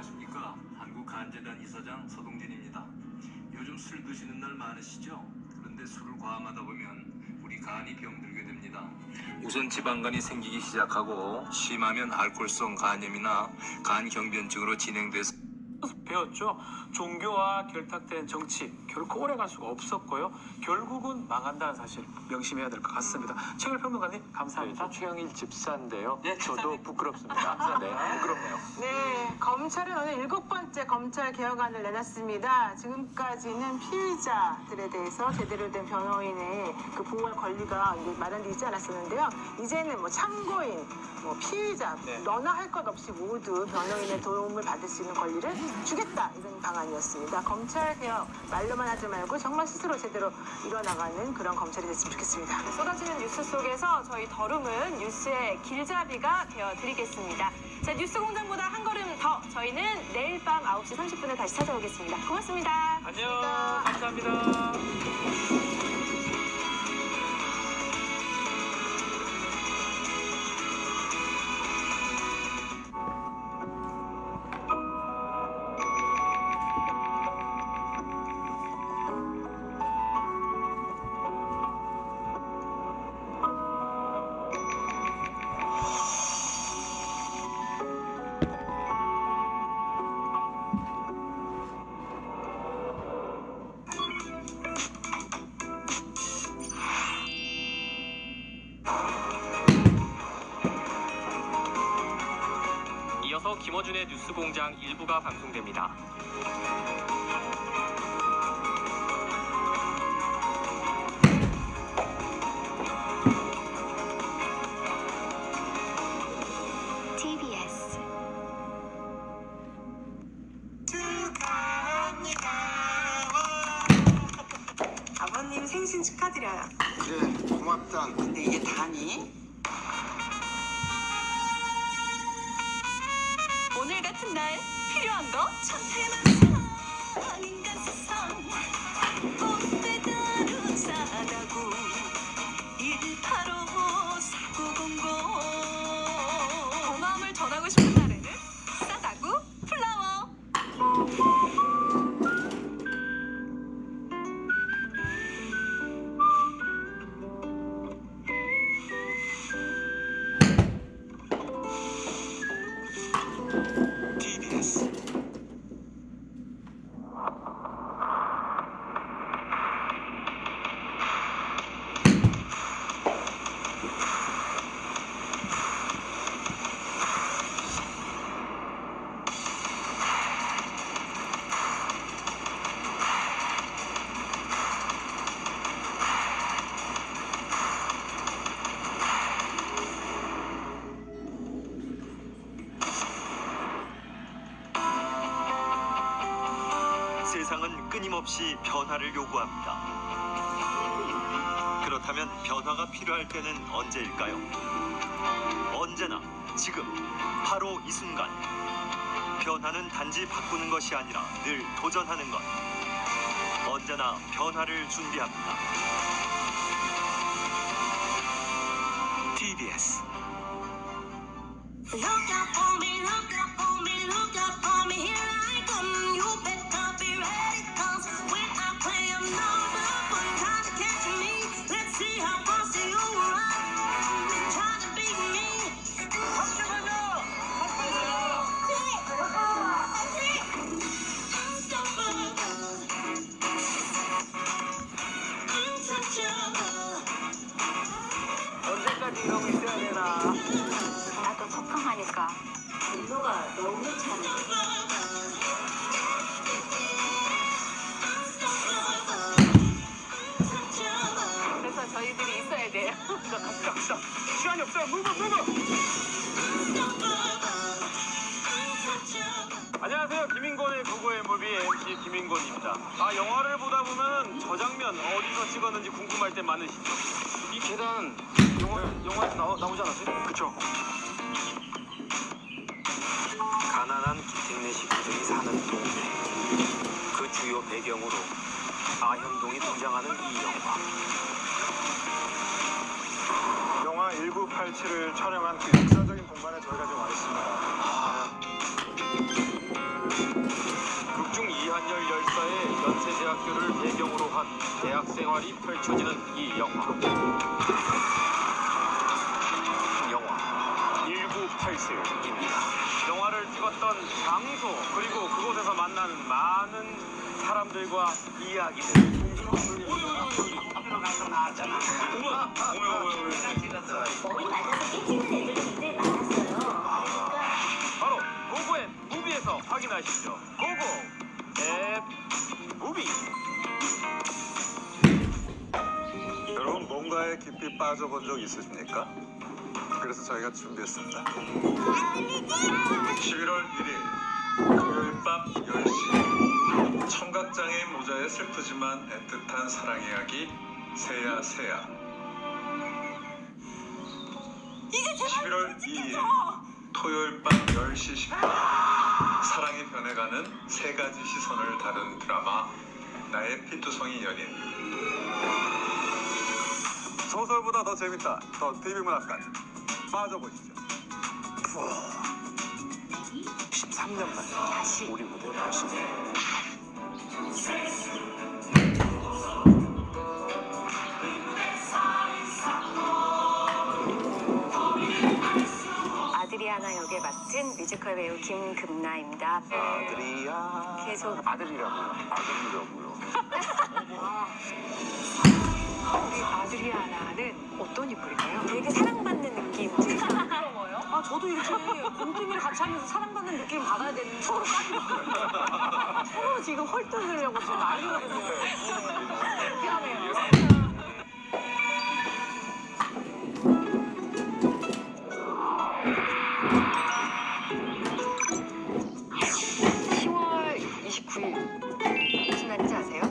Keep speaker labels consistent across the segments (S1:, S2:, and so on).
S1: 안녕하십니까. 한국간재단 이사장 서동진입니다. 요즘 술 드시는 날 많으시죠? 그런데 술을 과음하다 보면 우리 간이 병들게 됩니다. 우선 지방간이 생기기 시작하고 심하면 알코올성 간염이나 간경변증으로 진행돼서
S2: 배웠죠. 종교와 결탁된 정치 결코 오래갈 수가 없었고요. 결국은 망한다는 사실 명심해야 될 것 같습니다. 최일 평론가님 감사합니다.
S3: 최영일 집사인데요.
S2: 네,
S3: 저도
S2: 집사님.
S3: 부끄럽습니다. 네, 부끄럽네요.
S4: 네, 검찰은 오늘 7번째 검찰 개혁안을 내놨습니다. 지금까지는 피의자들에 대해서 제대로 된 변호인의 그 보호할 권리가 마련되어 있지 않았었는데요. 이제는 뭐 참고인, 뭐 피의자,
S2: 네.
S4: 너나 할 것 없이 모두 변호인의 도움을 받을 수 있는 권리를 주겠다, 이런 방안이었습니다. 검찰 개혁 말로만 하지 말고 정말 스스로 제대로 이뤄나가는 그런 검찰이 됐으면 좋겠습니다.
S5: 쏟아지는 뉴스 속에서 저희 더룸은 뉴스의 길잡이가 되어드리겠습니다. 자, 뉴스 공장보다 한 걸음 더 저희는 내일 밤 9시 30분에 다시 찾아오겠습니다. 고맙습니다.
S2: 안녕. 감사합니다. 이어서 김어준의 뉴스공장 1부가 방송됩니다.
S6: TBS
S5: 아버님 생신 축하드려요.
S7: 그래 고맙다.
S8: 근데 이게 다니?
S5: 오늘 같은 날 필요한 거 천태만상 인간 세상 꽃배 다루사다구 1854900 고마움을 전하고 싶은 날에는 싸다구 플라워.
S7: TBS.
S9: 세상은 끊임없이 변화를 요구합니다. 그렇다면 변화가 필요할 때는 언제일까요? 언제나 지금 바로 이 순간. 변화는 단지 바꾸는 것이 아니라 늘 도전하는 것. 언제나 변화를 준비합니다. TBS.
S6: Look out for me, look out for me, look out for me, here I come. You better be ready, 'cause when I play I'm number one. Try to catch me, let's see how fast you run. Try to beat me. Untouchable.
S4: 언제까지 이러고 있어야 되나.
S6: 나도 소통하니까 분노가 너무 차네.
S5: 그래서 저희들이 있어야 돼요.
S2: 갑시다. 시간이 없어요. 무브. 안녕하세요. 김인권의 구구의 무비 MC 김인권입니다. 영화를 보다 보면 저 장면 어디서 찍었는지 궁금할 때 많으시죠? 이 계단 영화에서 나오지 않았어요? 그쵸?
S1: 가난한 김택내 식구들이 사는 동네. 그 주요 배경으로 아현동이 등장하는 이 영화.
S7: 영화 1987을 촬영한 그 역사적인 공간에 저희가 지금 와 있습니다.
S2: 극중 이한열 열사의 연세대학교를 배경으로 한 대학 생활이 펼쳐지는 이 영화. 영화 1984입니다. 영화를 찍었던 장소 그리고 그곳에서 만난 많은 사람들과 이야기들. 바로 고고의 무비에서 확인하시죠. 고고 앱 무비.
S7: 여러분 뭔가에 깊이 빠져본 적 있으십니까? 그래서 저희가 준비했습니다. 11월 1일 토요일 밤 10시 청각장애인 모자의 슬프지만 애틋한 사랑 이야기 새야 새야. 11월 2일 토요일 밤 10시 10분 사랑이 변해가는 세 가지 시선을 다룬 드라마 나의 피투성이 연인. 소설보다 더 재밌다. 더 TV문학관 빠져보시죠.
S3: 13년 만에 다시 우리 무대를 하시네요.
S5: 아드리아나 역을 맡은 뮤지컬 배우 김금나입니다.
S3: 아들이야.
S5: 계속
S3: 아들이라고요.
S5: 우리 아드리아나는 어떤 인물인가요? 되게 사랑받는 느낌. 부러워요? 아 저도 이렇게 공통을 같이 하면서 사랑받는 느낌 받아야 되는 서로 까지고 서로 지금 헐뜯으려고 지금 난리거든요. 미안해요. 10월 29일 무슨 날인지 아세요?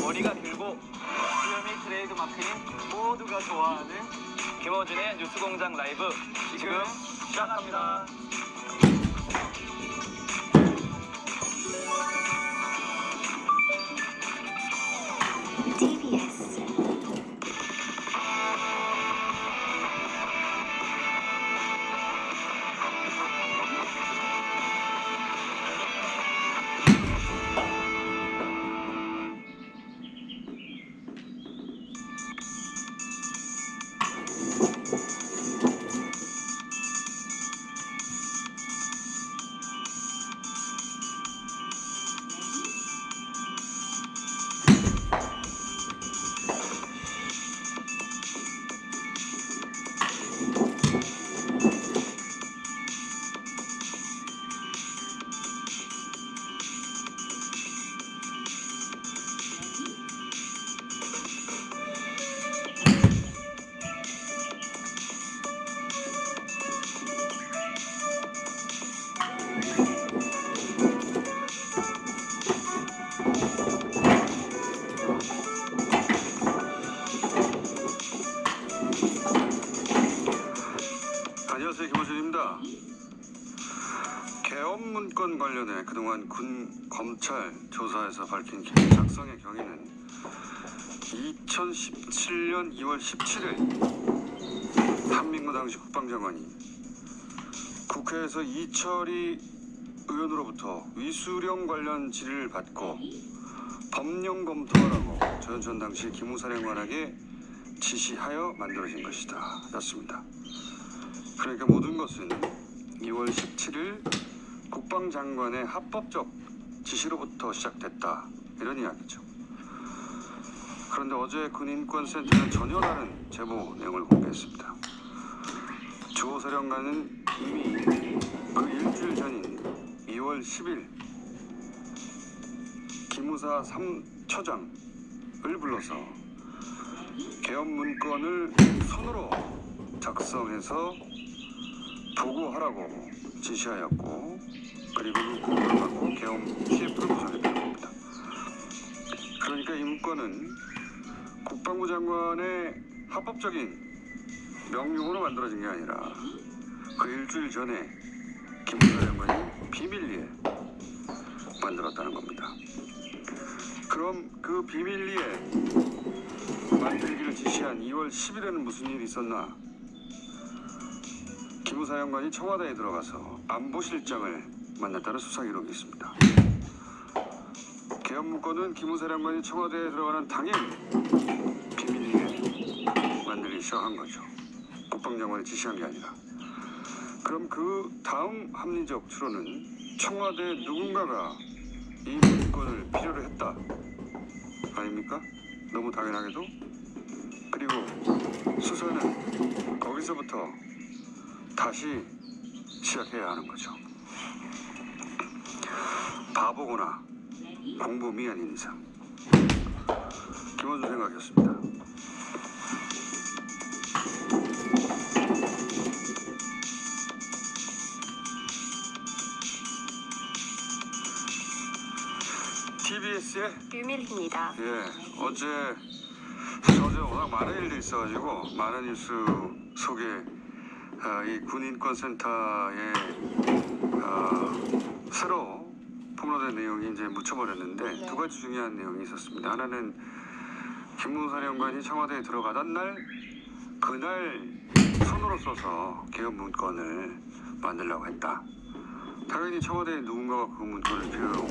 S2: 머리가 길고 수염이 트레이드 마크인 모두가 좋아하는 김어준의 뉴스공장 라이브 지금 시작합니다.
S5: TBS
S7: 안녕하세요, 김호준입니다. 계엄 문건 관련해 그동안 군 검찰 조사에서 밝힌 기밀 작성의 경위는 2017년 2월 17일 한민구 당시 국방장관이 국회에서 이철희 의원으로부터 위수령 관련 질의를 받고 법령 검토하라고 조현천 당시 기무사령관에게 지시하여 만들어진 것이다 였습니다. 그러니까 모든 것은 2월 17일 국방장관의 합법적 지시로부터 시작됐다 이런 이야기죠. 그런데 어제 군인권센터는 전혀 다른 제보 내용을 공개했습니다. 조 사령관은 이미 그 일주일 전인 2월 10일 기무사 3처장을 불러서 계엄 문건을 손으로 작성해서 보고하라고 지시하였고
S8: 그리고 그 공문을 받고 계엄 CF를 구성했다는 겁니다. 그러니까 이 문건은 국방부 장관의 합법적인 명령으로 만들어진 게 아니라 그 일주일 전에 김문수 장관이 비밀리에 만들었다는 겁니다. 그럼 그 비밀리에 만들기를 지시한 2월 10일에는 무슨 일이 있었나? 김우 사령관이 청와대에 들어가서 안보실장을 만났다는 수사 기록이 있습니다. 계엄 문건은 김우 사령관이 청와대에 들어가는 당일 비밀리에 만들기 시작한 거죠. 국방장관이 지시한 게 아니라. 그럼 그 다음 합리적 추론은 청와대 누군가가 이 문건을 필요로 했다 아닙니까? 너무 당연하게도. 그리고 수사는 거기서부터 다시 시작해야 하는 거죠. 바보거나 공범이 아닌 이상. 김원준 생각이었습니다. TBS의
S5: 류밀희입니다.
S8: 예, 어제 워낙 많은 일들이 있어가지고 많은 뉴스 속에 이 군인권센터에 새로 폭로된 내용이 이제 묻혀버렸는데 두 가지 중요한 내용이 있었습니다. 하나는 김문수 사령관이 청와대에 들어가던 날 그날 손으로 써서 계엄 문건을 만들려고 했다. 당연히 청와대에 누군가가 그 문건을 필요로,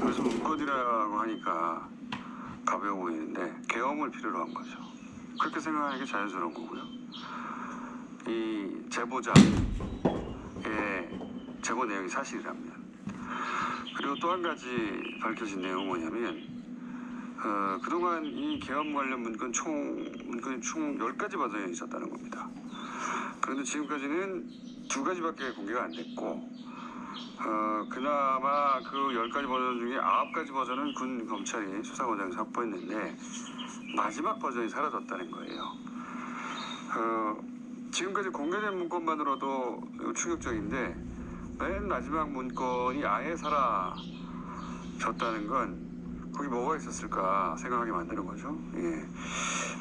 S8: 그래서 문건이라고 하니까 가벼워 보이는데 계엄을 필요로 한 거죠. 그렇게 생각하는 게 자연스러운 거고요. 이 제보자의 제보 내용이 사실이라면. 그리고 또 한 가지 밝혀진 내용은 뭐냐면 그동안 이 계엄 관련 문건이 총 10가지 버전이 있었다는 겁니다. 그런데 지금까지는 2가지밖에 공개가 안 됐고 그나마 그 10가지 버전 중에 9가지 버전은 군 검찰이 수사권장에서 확보했는데 마지막 버전이 사라졌다는 거예요. 지금까지 공개된 문건만으로도 충격적인데 맨 마지막 문건이 아예 사라졌다는 건 거기 뭐가 있었을까 생각하게 만드는 거죠. 예.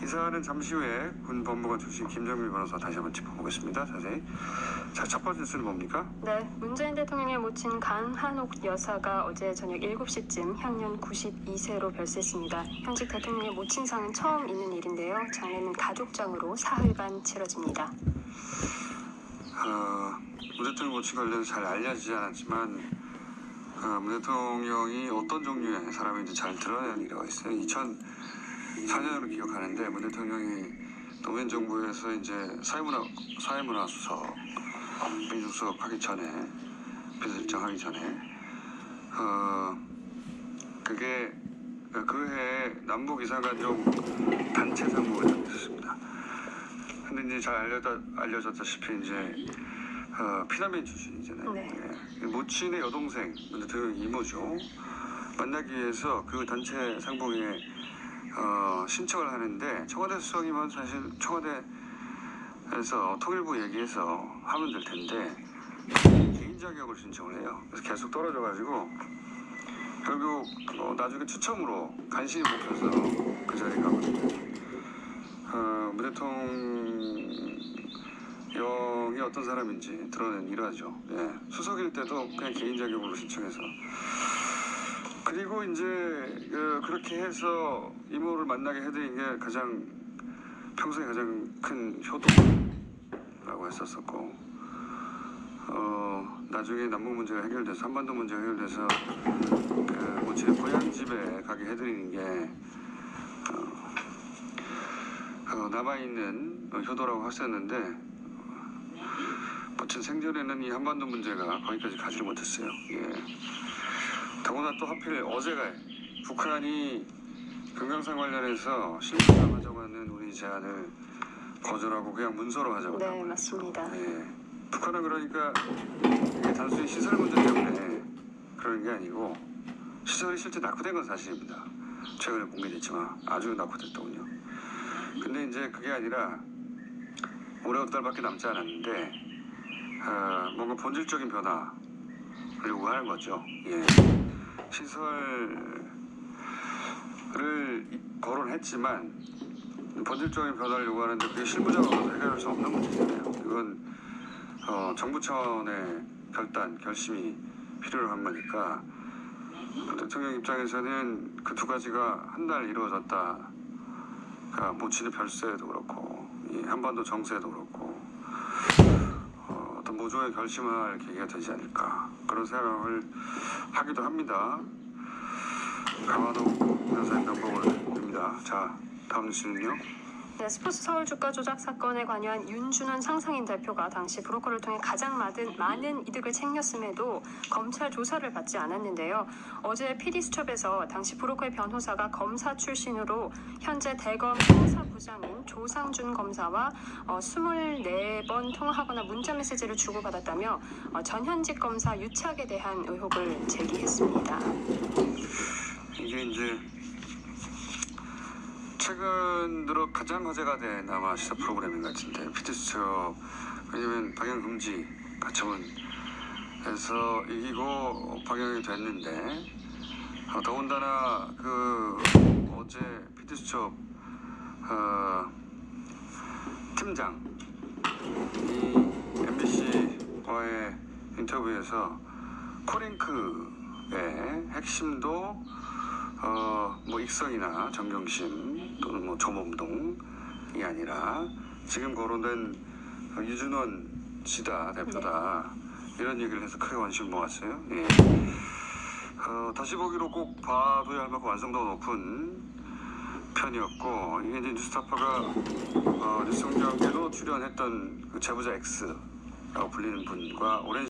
S8: 이 사안은 잠시 후에 군 법무관 출신 김정민 변호사 다시 한번 짚어보겠습니다. 자세히. 자, 첫 번째 뉴스는 뭡니까?
S10: 네, 문재인 대통령의 모친 강한옥 여사가 어제 저녁 7시쯤 향년 92세로 별세했습니다. 현직 대통령의 모친상은 처음 있는 일인데요. 장례는 가족장으로 사흘간 치러집니다.
S8: 문 대통령 모친 관련해서 잘 알려지지 않았지만 문 대통령이 어떤 종류의 사람인지 잘 드러낸 일화가 있어요. 2004년으로 기억하는데 문 대통령이 노무현 정부에서 이제 사회문화 수석, 민정수석 하기 전에 비서실장 하기 전에 그게 그해 남북 이산가족 단체 상무가 있었습니다. 근데 이제 잘 알려졌다시피 이제 피난민 출신이잖아요.
S10: 네.
S8: 예. 모친의 여동생, 문 대통령 이모죠. 만나기 위해서 그 단체 상봉에 신청을 하는데 청와대 수석이면 사실 청와대에서 통일부 얘기해서 하면 될 텐데 개인 자격을 신청을 해요. 그래서 계속 떨어져가지고 결국 나중에 추첨으로 간신히 뽑혀서 그 자리에 가거든요. 문 대통령이 어떤 사람인지 드러낸 일화죠. 예. 수석일 때도 그냥 개인 자격으로 신청해서. 그리고 이제 그렇게 해서 이모를 만나게 해드린 게 평소에 가장 큰 효도라고 했었었고, 나중에 남북 문제가 해결돼서 한반도 문제가 해결돼서 그 모친의 고향 집에 가게 해드리는 게 남아있는 효도라고 하셨는데 모친 생전에는 이 한반도 문제가 거기까지 가지를 못했어요. 예. 더구나 또 하필 어제가 북한이 금강산 관련해서 실무를 하자고 하는 우리 제안을 거절하고 그냥 문서로 하자고.
S10: 네, 맞습니다.
S8: 예. 북한은 그러니까 이게 단순히 시설 문제 때문에 그런 게 아니고 시설이 실제 낙후된 건 사실입니다. 최근에 공개됐지만 아주 낙후됐더군요. 근데 이제 그게 아니라 올해 6달밖에 남지 않았는데 뭔가 본질적인 변화 요구하는 거죠. 예. 시설을 거론했지만 본질적인 변화를 요구하는데 그게 실무적으로 해결할 수 없는 문제잖아요. 이건 정부 차원의 결심이 필요한 거니까 대통령 입장에서는 그 두 가지가 한 달 이루어졌다. 그러니까 모친의 별세도 그렇고 이 한반도 정세도 그렇고 어떤 모종의 결심을 할 계기가 되지 않을까 그런 생각을 하기도 합니다. 강화도 여사의 명복을 빕니다. 자, 다음 뉴스는요.
S10: 네, 스포츠 서울 주가 조작 사건에 관여한 윤준원 상상인 대표가 당시 브로커를 통해 가장 많은 이득을 챙겼음에도 검찰 조사를 받지 않았는데요. 어제 PD수첩에서 당시 브로커의 변호사가 검사 출신으로 현재 대검 형사부장인 조상준 검사와 24번 통화하거나 문자메시지를 주고받았다며 전현직 검사 유착에 대한 의혹을 제기했습니다.
S8: 이게 이제 최근 들어 가장 화제가 된 아마 시사 프로그램인 것 같은데 PD수첩 왜냐면 방영 금지 가처분에서 이기고 방영이 됐는데 더군다나 그 어제 PD수첩 팀장 이 MBC와의 인터뷰에서 코링크의 핵심도 뭐 익성이나 정경심 또는 뭐 조범동이 아니라 지금 거론된 유준원 씨다 대표다 이런 얘기를 해서 크게 관심을 모았어요. 예. 다시 보기로 꼭 봐둬야 할 만큼 완성도가 높은 편이었고 이게 이제 뉴스타파가 뉴스공장에도 출연했던 그 제보자 X라고 불리는 분과 오랜